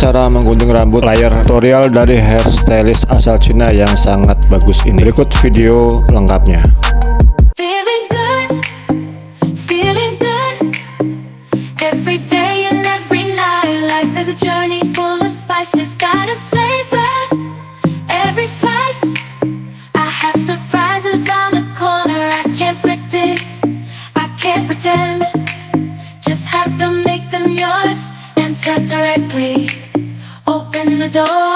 cara menggunting rambut layer tutorial dari hairstylist asal Cina yang sangat bagus ini. Berikut video lengkapnya. Just have to make them yours. Enter directly. Open the door.